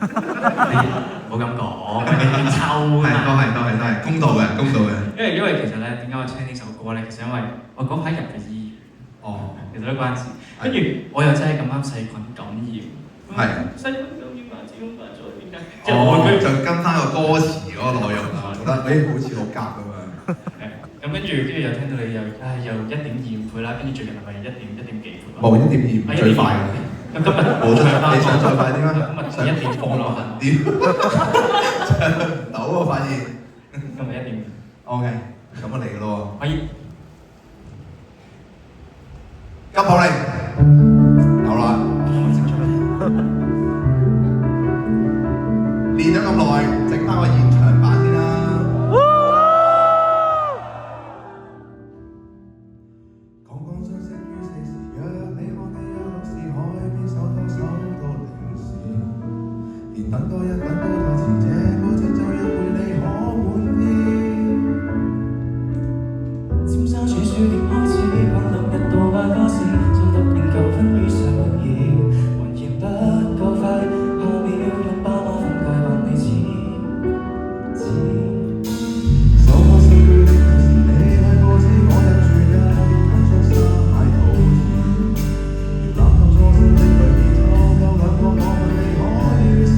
你冇咁講，你抽啊係公道嘅，公道嘅。因為其實咧，點解我聽呢首歌咧？其實因為我嗰排入嘅醫院，哦，其實都關事。跟住我又真係咁啱細菌感染，係細菌感染麻疹咗點解？即係我就跟翻個歌詞嗰個內容啊，覺得好似好夾咁樣。咁跟住又聽到你又1.25倍啦，跟住最近係咪1.幾倍？冇1.25最快嘅。咁今日冇錯，你想再快啲咩？今日1.5咯，屌，唱唔到喎，發現。今日1.5。OK，咁我嚟嘅咯喎。可以。急口令，有啦。練咗咁耐，整翻個現場版先啦。等多一等到台前，這個節奏約會你可滿意。尖沙咀書店開始，講兩日到快花市，將突然求婚於上演，還嫌不夠快，下秒用爸媽分界還你錢。所謂數據的提示，你太過知我忍住一吞出沙蟹肚兒，要攬到初生的對面湊夠兩個，我問你可以試。